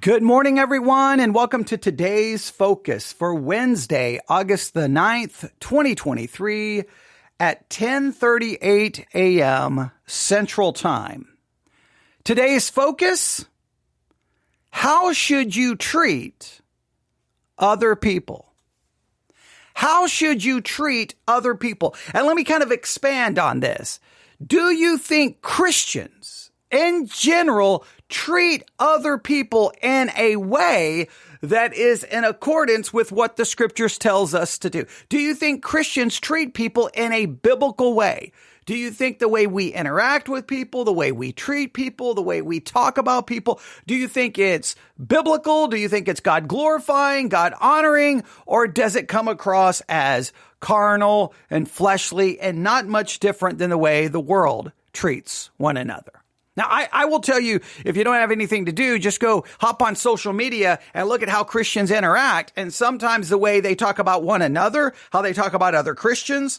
Good morning, everyone, and welcome to today's focus for Wednesday, August the 9th, 2023 at 10:38 a.m. Central Time. Today's focus, how should you treat other people? How should you treat other people? And let me kind of expand on this. Do you think Christians in general treat other people in a way that is in accordance with what the scriptures tells us to do? Do you think Christians treat people in a biblical way? Do you think the way we interact with people, the way we treat people, the way we talk about people, do you think it's biblical? Do you think it's God glorifying, God honoring, or does it come across as carnal and fleshly and not much different than the way the world treats one another? Now, I will tell you, if you don't have anything to do, just go hop on social media and look at how Christians interact. And sometimes the way they talk about one another, how they talk about other Christians,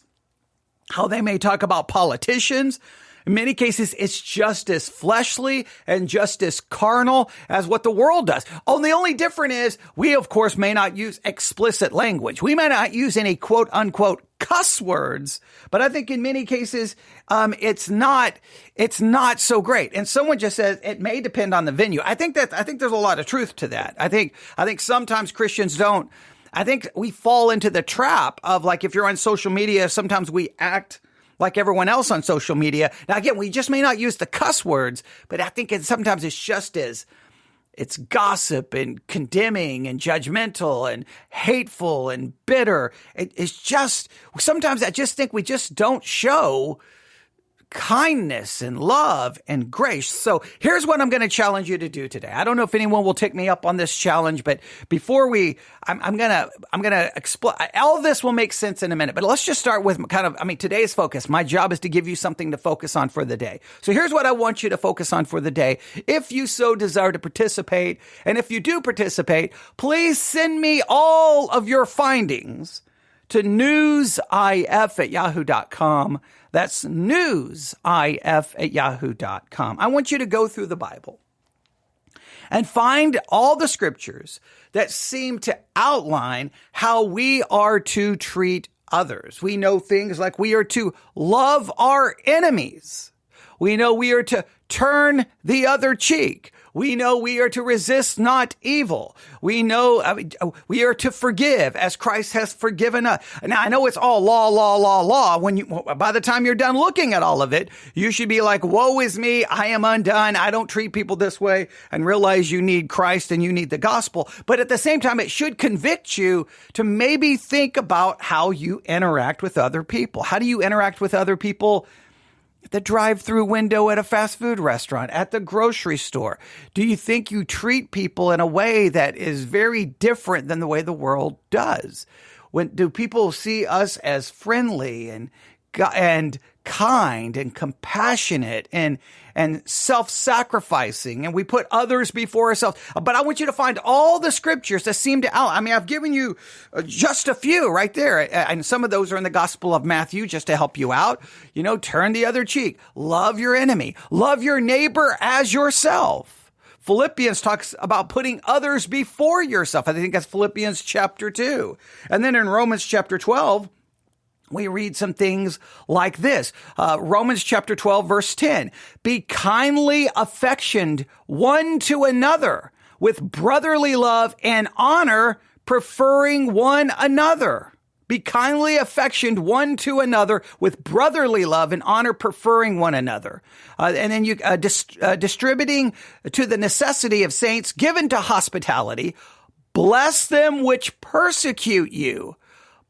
how they may talk about politicians. In many cases, it's just as fleshly and just as carnal as what the world does. Oh, the only difference is we, of course, may not use explicit language. We may not use any quote unquote cuss words, but I think in many cases, it's not so great. And someone just says it may depend on the venue. I think there's a lot of truth to that. I think sometimes Christians don't. I think we fall into the trap of, like, if you're on social media, sometimes we act like everyone else on social media. Now, again, we just may not use the cuss words, but I think sometimes it's just as it's gossip and condemning and judgmental and hateful and bitter. It's just, sometimes I just think we just don't show kindness and love and grace. So here's what I'm going to challenge you to do today. I don't know if anyone will take me up on this challenge, but before I'm going to explain. All of this will make sense in a minute, but let's just start with today's focus. My job is to give you something to focus on for the day. So here's what I want you to focus on for the day. If you so desire to participate, and if you do participate, please send me all of your findings to newsif@yahoo.com. That's newsif@yahoo.com. I want you to go through the Bible and find all the scriptures that seem to outline how we are to treat others. We know things like we are to love our enemies. We know we are to turn the other cheek. We know we are to resist not evil. We know we are to forgive as Christ has forgiven us. Now, I know it's all law. By the time you're done looking at all of it, you should be like, woe is me. I am undone. I don't treat people this way, and realize you need Christ and you need the gospel. But at the same time, it should convict you to maybe think about how you interact with other people. How do you interact with other people? At the drive-through window at a fast food restaurant, at the grocery store? Do you think you treat people in a way that is very different than the way the world does? Do people see us as friendly and kind and compassionate and self-sacrificing, and we put others before ourselves? But I want you to find all the scriptures that seem to I've given you just a few right there, and some of those are in the Gospel of Matthew just to help you out. Turn the other cheek, love your enemy, love your neighbor as yourself. Philippians talks about putting others before yourself. I think that's Philippians chapter 2. And then in Romans chapter 12, we read some things like this. Romans chapter 12, verse 10. Be kindly affectioned one to another with brotherly love and honor, preferring one another. Be kindly affectioned one to another with brotherly love and honor, preferring one another. And then distributing to the necessity of saints, given to hospitality. Bless them which persecute you.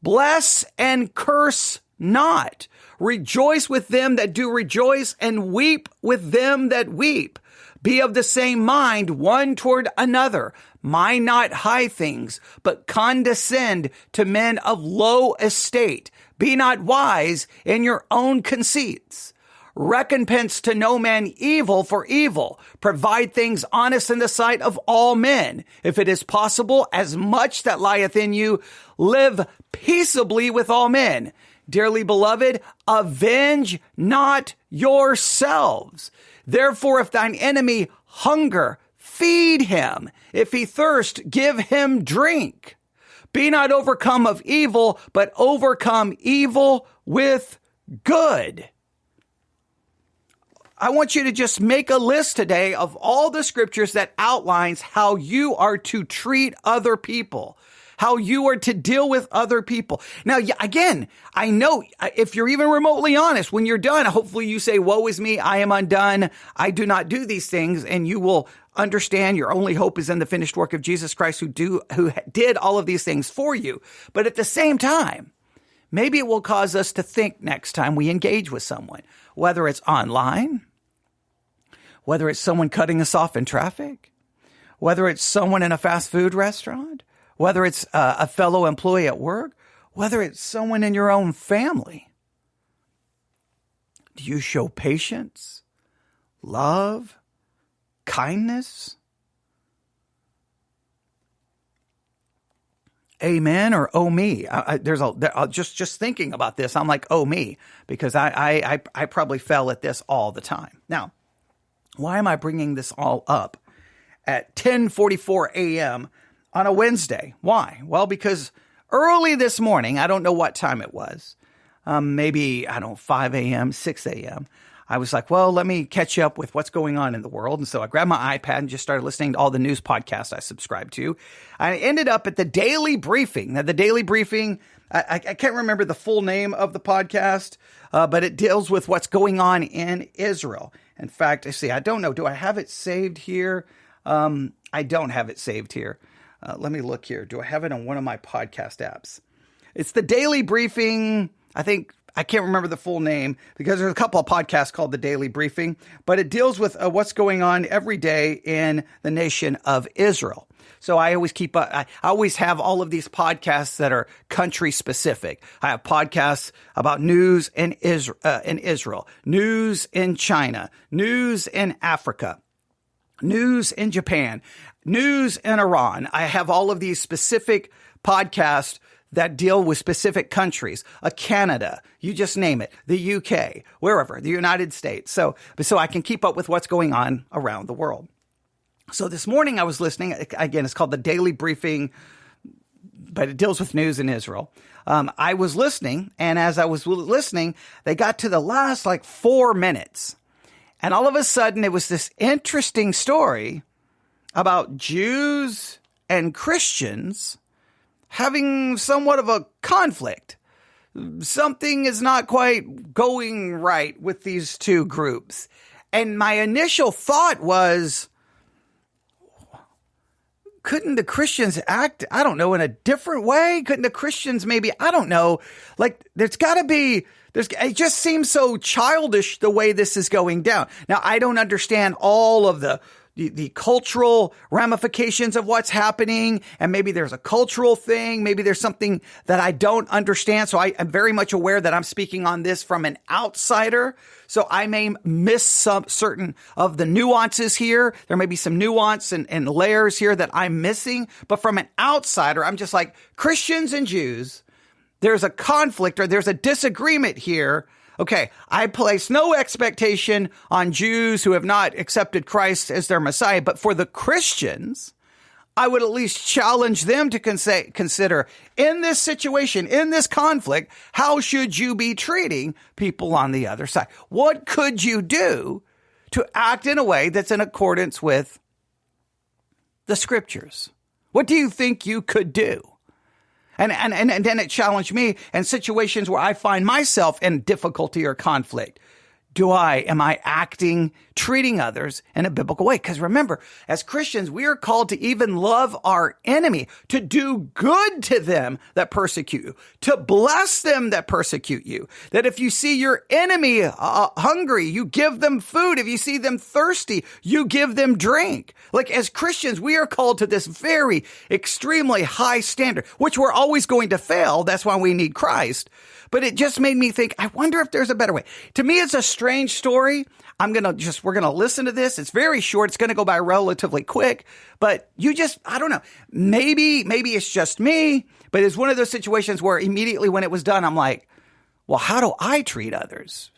Bless and curse not. Rejoice with them that do rejoice, and weep with them that weep. Be of the same mind one toward another. Mind not high things, but condescend to men of low estate. Be not wise in your own conceits. Recompense to no man evil for evil. Provide things honest in the sight of all men. If it is possible, as much that lieth in you, live peaceably with all men. Dearly beloved, avenge not yourselves. Therefore, if thine enemy hunger, feed him. If he thirst, give him drink. Be not overcome of evil, but overcome evil with good. I want you to just make a list today of all the scriptures that outlines how you are to treat other people, how you are to deal with other people. Now, again, I know if you're even remotely honest, when you're done, hopefully you say, woe is me, I am undone. I do not do these things. And you will understand your only hope is in the finished work of Jesus Christ who did all of these things for you. But at the same time, maybe it will cause us to think next time we engage with someone, whether it's online, whether it's someone cutting us off in traffic, whether it's someone in a fast food restaurant, whether it's a fellow employee at work, whether it's someone in your own family. Do you show patience, love, kindness? Amen or oh me? Just thinking about this, I'm like, oh me, because I probably fell at this all the time. Now, why am I bringing this all up at 10:44 a.m. on a Wednesday? Why? Well, because early this morning, I don't know what time it was, maybe, 5 a.m., 6 a.m., I was like, well, let me catch up with what's going on in the world. And so I grabbed my iPad and just started listening to all the news podcasts I subscribe to. I ended up at the Daily Briefing. Now, the Daily Briefing, I can't remember the full name of the podcast, but it deals with what's going on in Israel. In fact, I don't know. Do I have it saved here? I don't have it saved here. Let me look here. Do I have it on one of my podcast apps? It's the Daily Briefing. I can't remember the full name because there's a couple of podcasts called the Daily Briefing, but it deals with what's going on every day in the nation of Israel. So I always I always have all of these podcasts that are country specific. I have podcasts about news in Israel, news in China, news in Africa, news in Japan, news in Iran. I have all of these specific podcasts that deal with specific countries, Canada, you just name it, the UK, wherever, the United States. So I can keep up with what's going on around the world. So this morning I was listening, again, it's called the Daily Briefing, but it deals with news in Israel. I was listening, and as I was listening, they got to the last 4 minutes. And all of a sudden it was this interesting story about Jews and Christians having somewhat of a conflict. Something is not quite going right with these two groups. And my initial thought was, couldn't the Christians act, in a different way? Couldn't the Christians maybe, there's got to be, it just seems so childish the way this is going down. Now, I don't understand all of the cultural ramifications of what's happening, and maybe there's a cultural thing, maybe there's something that I don't understand. So I am very much aware that I'm speaking on this from an outsider. So I may miss some certain of the nuances here. There may be some nuance and layers here that I'm missing. But from an outsider, I'm just like, Christians and Jews, there's a conflict or there's a disagreement here. Okay, I place no expectation on Jews who have not accepted Christ as their Messiah, but for the Christians, I would at least challenge them to consider in this situation, in this conflict, how should you be treating people on the other side? What could you do to act in a way that's in accordance with the scriptures? What do you think you could do? And then it challenged me in situations where I find myself in difficulty or conflict. Am I treating others in a biblical way? Because remember, as Christians, we are called to even love our enemy, to do good to them that persecute you, to bless them that persecute you. That if you see your enemy hungry, you give them food. If you see them thirsty, you give them drink. As Christians, we are called to this very extremely high standard, which we're always going to fail. That's why we need Christ. But it just made me think, I wonder if there's a better way. To me, it's a strange story. We're going to listen to this. It's very short. It's going to go by relatively quick, but I don't know. Maybe it's just me, but it's one of those situations where immediately when it was done, I'm like, well, how do I treat others?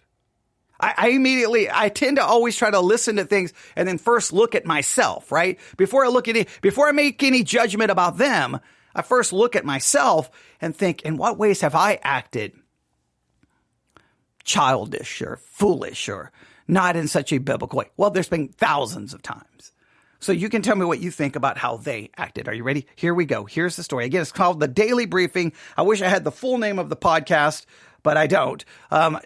I tend to always try to listen to things and then first look at myself, right? Before I make any judgment about them, I first look at myself and think, in what ways have I acted childish or foolish or not in such a biblical way? Well, there's been thousands of times. So you can tell me what you think about how they acted. Are you ready? Here we go. Here's the story. Again, it's called The Daily Briefing. I wish I had the full name of the podcast, but I don't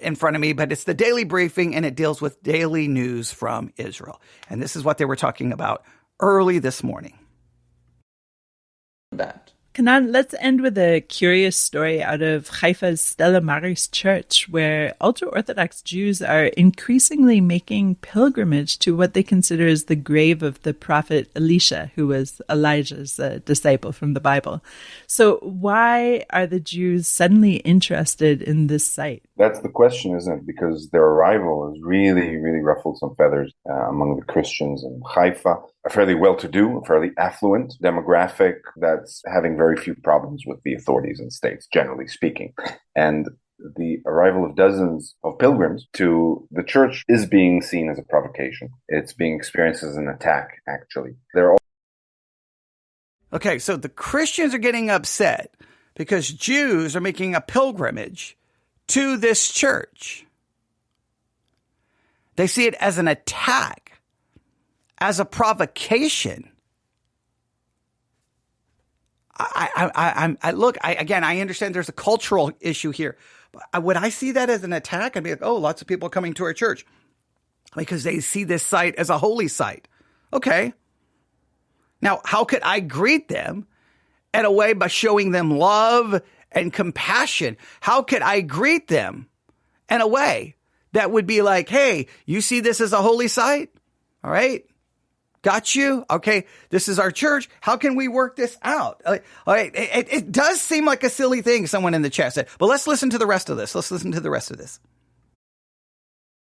in front of me. But it's The Daily Briefing, and it deals with daily news from Israel. And this is what they were talking about early this morning. That. Kanan, let's end with a curious story out of Haifa's Stella Maris Church, where ultra-Orthodox Jews are increasingly making pilgrimage to what they consider as the grave of the prophet Elisha, who was Elijah's disciple from the Bible. So why are the Jews suddenly interested in this site? That's the question, isn't it? Because their arrival has really, really ruffled some feathers among the Christians in Haifa, a fairly well-to-do, a fairly affluent demographic that's having very few problems with the authorities and states, generally speaking. And the arrival of dozens of pilgrims to the church is being seen as a provocation. It's being experienced as an attack, actually. Okay, so the Christians are getting upset because Jews are making a pilgrimage to this church. They see it as an attack, as a provocation. I understand there's a cultural issue here. But would I see that as an attack? I'd be like, oh, lots of people coming to our church because they see this site as a holy site. Okay. Now, how could I greet them in a way by showing them love and compassion? How could I greet them in a way that would be like, hey, you see this as a holy site? All right. Got you. Okay. This is our church. How can we work this out? All right. It does seem like a silly thing, someone in the chat said, but let's listen to the rest of this.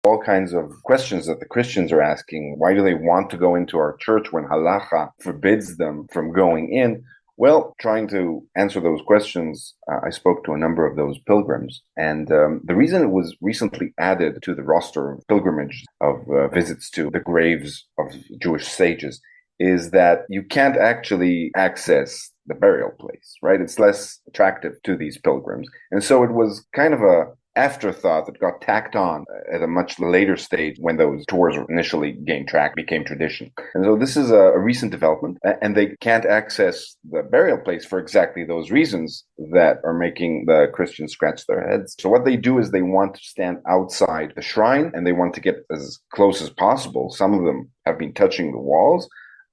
All kinds of questions that the Christians are asking. Why do they want to go into our church when halacha forbids them from going in? Well, trying to answer those questions, I spoke to a number of those pilgrims. And the reason it was recently added to the roster of pilgrimage of visits to the graves of Jewish sages is that you can't actually access the burial place, right? It's less attractive to these pilgrims. And so it was kind of a afterthought that got tacked on at a much later stage when those tours initially gained track, became tradition. And so this is a recent development, and they can't access the burial place for exactly those reasons that are making the Christians scratch their heads. So what they do is they want to stand outside the shrine, and they want to get as close as possible. Some of them have been touching the walls.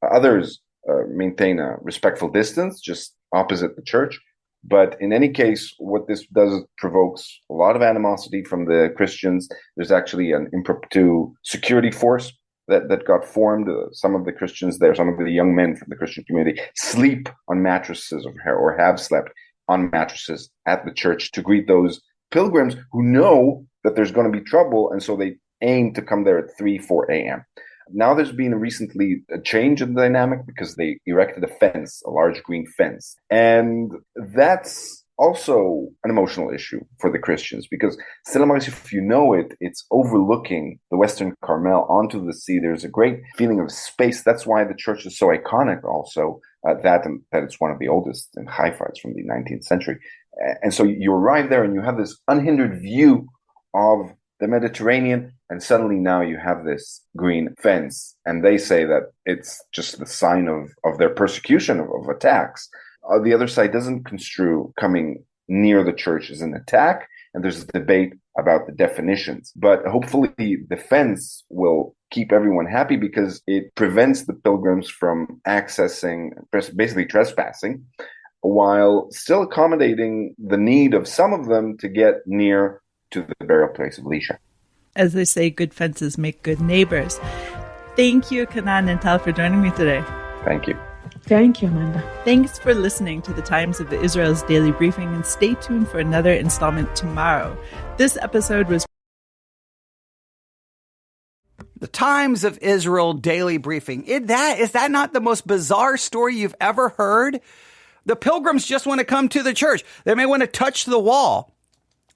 Others maintain a respectful distance just opposite the church. But in any case, what this does is provokes a lot of animosity from the Christians. There's actually an impromptu security force that got formed. Some of the Christians there, some of the young men from the Christian community sleep on mattresses or have slept on mattresses at the church to greet those pilgrims who know that there's going to be trouble. And so they aim to come there at 3, 4 a.m. Now there's been recently a change in the dynamic because they erected a fence, a large green fence. And that's also an emotional issue for the Christians because Stella Maris, if you know it, it's overlooking the Western Carmel onto the sea. There's a great feeling of space. That's why the church is so iconic also, that it's one of the oldest in Haifa. It's from the 19th century. And so you arrive there and you have this unhindered view of the Mediterranean, and suddenly now you have this green fence, and they say that it's just the sign of their persecution, of attacks. The other side doesn't construe coming near the church as an attack, and there's a debate about the definitions. But hopefully the fence will keep everyone happy because it prevents the pilgrims from accessing, basically trespassing, while still accommodating the need of some of them to get near to the burial place of Elisha. As they say, good fences make good neighbors. Thank you, Kanan and Tal, for joining me today. Thank you. Thank you, Amanda. Thanks for listening to the Times of Israel's Daily Briefing, and stay tuned for another installment tomorrow. This episode was the Times of Israel Daily Briefing. Is that not the most bizarre story you've ever heard? The pilgrims just want to come to the church. They may want to touch the wall.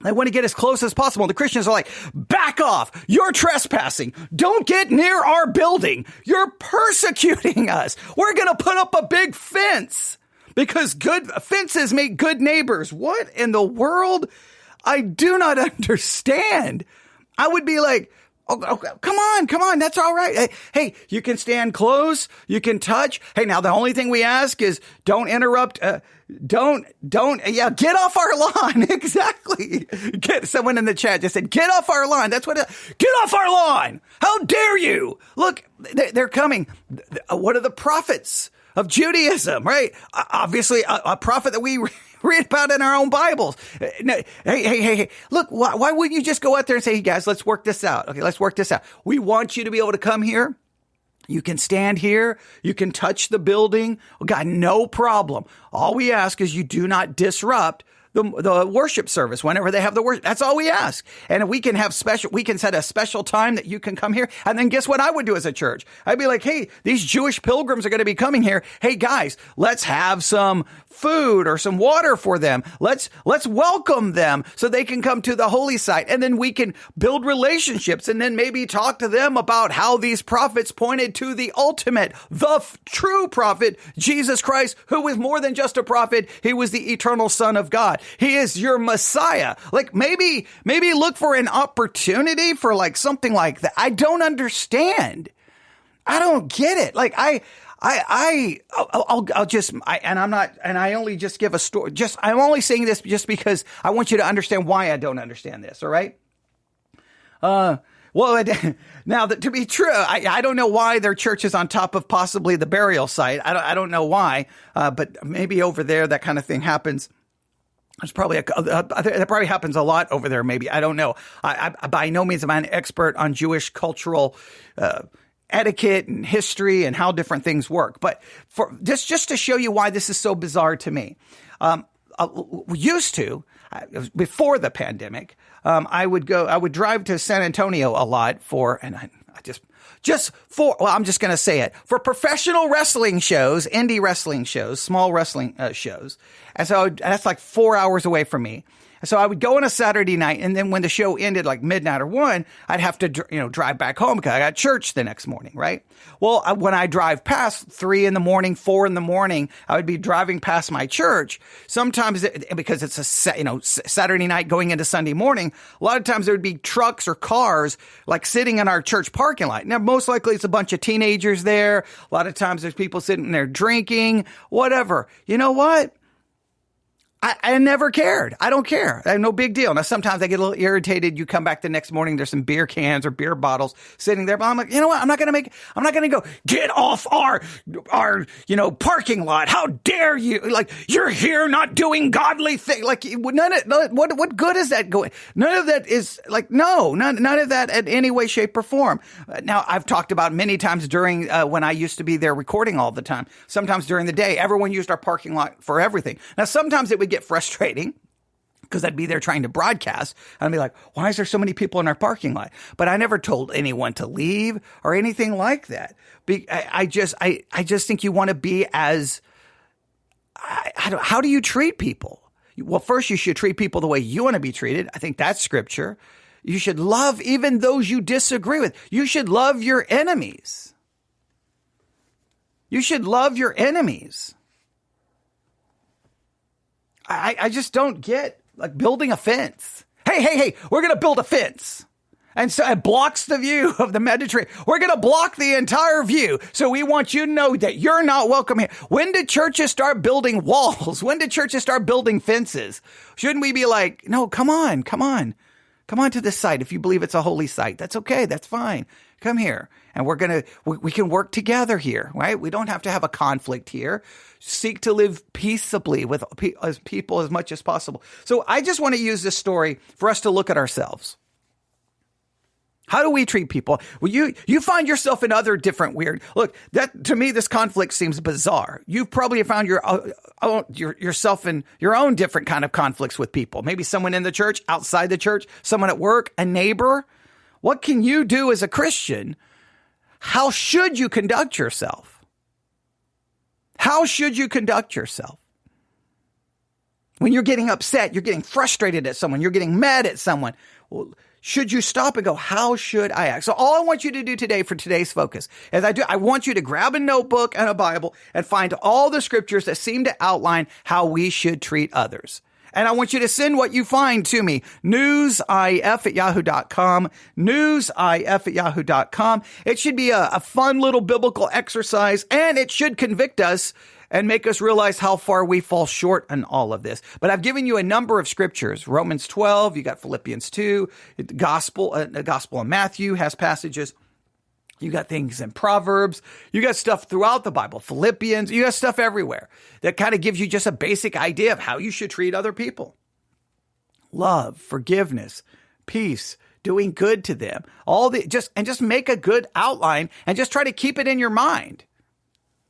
They want to get as close as possible. The Christians are like, back off. You're trespassing. Don't get near our building. You're persecuting us. We're going to put up a big fence because good fences make good neighbors. What in the world? I do not understand. I would be like, oh, come on. That's all right. Hey, you can stand close. You can touch. Hey, now the only thing we ask is don't interrupt. Get off our lawn. Exactly. Get someone in the chat just said, get off our lawn. That's get off our lawn. How dare you? Look, they're coming. What are the prophets of Judaism, right? Obviously a prophet that we read about in our own Bibles. Hey, look, why wouldn't you just go out there and say, hey guys, let's work this out. Okay, let's work this out. We want you to be able to come here. You can stand here. You can touch the building. We got no problem. All we ask is you do not disrupt the worship service whenever they have the worship. That's all we ask. And if we can set a special time that you can come here. And then guess what I would do as a church? I'd be like, hey, these Jewish pilgrims are going to be coming here. Hey guys, let's have some food or some water for them. Let's welcome them so they can come to the holy site. And then we can build relationships and then maybe talk to them about how these prophets pointed to the ultimate, the true prophet, Jesus Christ, who was more than just a prophet. He was the eternal Son of God. He is your Messiah. Like maybe look for an opportunity for like something like that. I don't understand. I don't get it. Like I only just give a story. I'm only saying this just because I want you to understand why I don't understand this. All right. Well, now that to be true, I don't know why their church is on top of possibly the burial site. I don't know why, but maybe over there that kind of thing happens. There's probably that probably happens a lot over there. Maybe I don't know. I by no means am I an expert on Jewish cultural etiquette and history and how different things work. But for just to show you why this is so bizarre to me, before the pandemic, I would drive to San Antonio a lot I'm just going to say it, for professional wrestling shows, indie wrestling shows, small wrestling shows. And so that's like 4 hours away from me. So I would go on a Saturday night, and then when the show ended like midnight or 1, I'd have to, drive back home because I got church the next morning, right? Well, when I drive past 3 in the morning, 4 in the morning, I would be driving past my church. Sometimes because it's a Saturday night going into Sunday morning, a lot of times there would be trucks or cars like sitting in our church parking lot. Now, most likely it's a bunch of teenagers there. A lot of times there's people sitting there drinking, whatever. You know what? I never cared. I don't care. I have no big deal. Now, sometimes I get a little irritated. You come back the next morning, there's some beer cans or beer bottles sitting there. But I'm like, you know what? I'm not going to go, get off our parking lot. How dare you? Like, you're here not doing godly things. Like, what good is that going? None of that is like, no, none of that in any way, shape, or form. Now, I've talked about many times during, when I used to be there recording all the time, sometimes during the day, everyone used our parking lot for everything. Now, sometimes it would get frustrating because I'd be there trying to broadcast and I'd be like, why is there so many people in our parking lot? But I never told anyone to leave or anything like that. I just think you want to be how do you treat people? Well, first you should treat people the way you want to be treated. I think that's scripture. You should love even those you disagree with. You should love your enemies. You should love your enemies. I just don't get like building a fence. Hey, we're going to build a fence. And so it blocks the view of the Mediterranean. We're going to block the entire view. So we want you to know that you're not welcome here. When did churches start building walls? When did churches start building fences? Shouldn't we be like, no, come on to this site. If you believe it's a holy site, that's okay. That's fine. Come here. And we can work together here, right? We don't have to have a conflict here. Seek to live peaceably with people as much as possible. So I just want to use this story for us to look at ourselves. How do we treat people? Well, you find yourself in other different weird. Look, that to me, this conflict seems bizarre. You've probably found yourself in your own different kind of conflicts with people. Maybe someone in the church, outside the church, someone at work, a neighbor. What can you do as a Christian? How should you conduct yourself? How should you conduct yourself? When you're getting upset, you're getting frustrated at someone, you're getting mad at someone, well, should you stop and go, how should I act? So all I want you to do today for today's focus, I want you to grab a notebook and a Bible and find all the scriptures that seem to outline how we should treat others. And I want you to send what you find to me, newsif@yahoo.com, newsif@yahoo.com. It should be a fun little biblical exercise, and it should convict us and make us realize how far we fall short in all of this. But I've given you a number of scriptures. Romans 12, you got Philippians 2, the Gospel of Matthew has passages. You got things in Proverbs. You got stuff throughout the Bible, Philippians. You got stuff everywhere that kind of gives you just a basic idea of how you should treat other people. Love, forgiveness, peace, doing good to them. Just make a good outline and just try to keep it in your mind.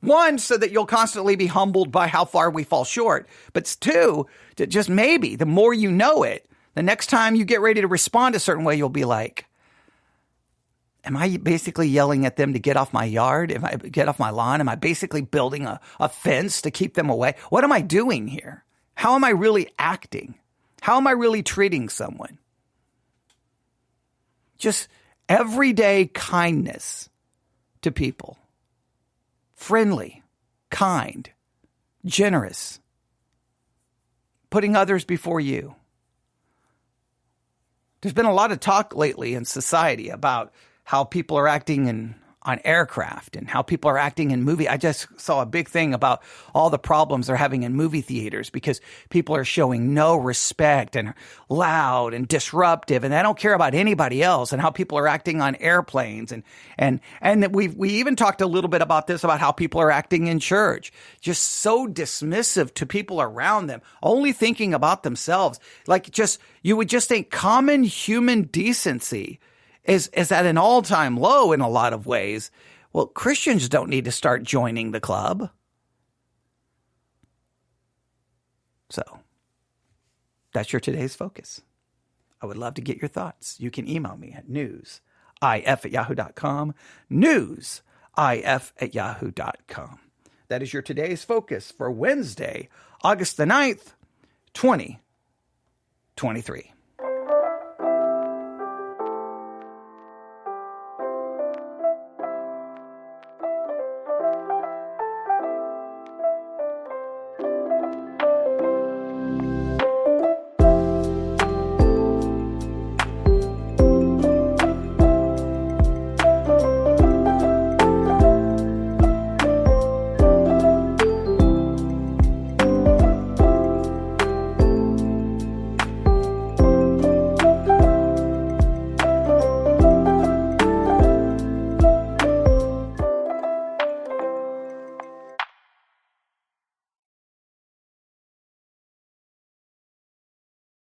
One, so that you'll constantly be humbled by how far we fall short. But two, to just maybe the more you know it, the next time you get ready to respond a certain way, you'll be like, am I basically yelling at them to get off my yard? Am I get off my lawn? Am I basically building a fence to keep them away? What am I doing here? How am I really acting? How am I really treating someone? Just everyday kindness to people. Friendly, kind, generous, putting others before you. There's been a lot of talk lately in society about how people are acting on aircraft and how people are acting in movie. I just saw a big thing about all the problems they're having in movie theaters because people are showing no respect and loud and disruptive, and they don't care about anybody else, and how people are acting on airplanes. And we even talked a little bit about this, about how people are acting in church, just so dismissive to people around them, only thinking about themselves. Like you would just think common human decency is at an all-time low in a lot of ways. Well, Christians don't need to start joining the club. So that's your today's focus. I would love to get your thoughts. You can email me at newsif@yahoo.com, newsif@yahoo.com. That is your today's focus for Wednesday, August the 9th, 2023.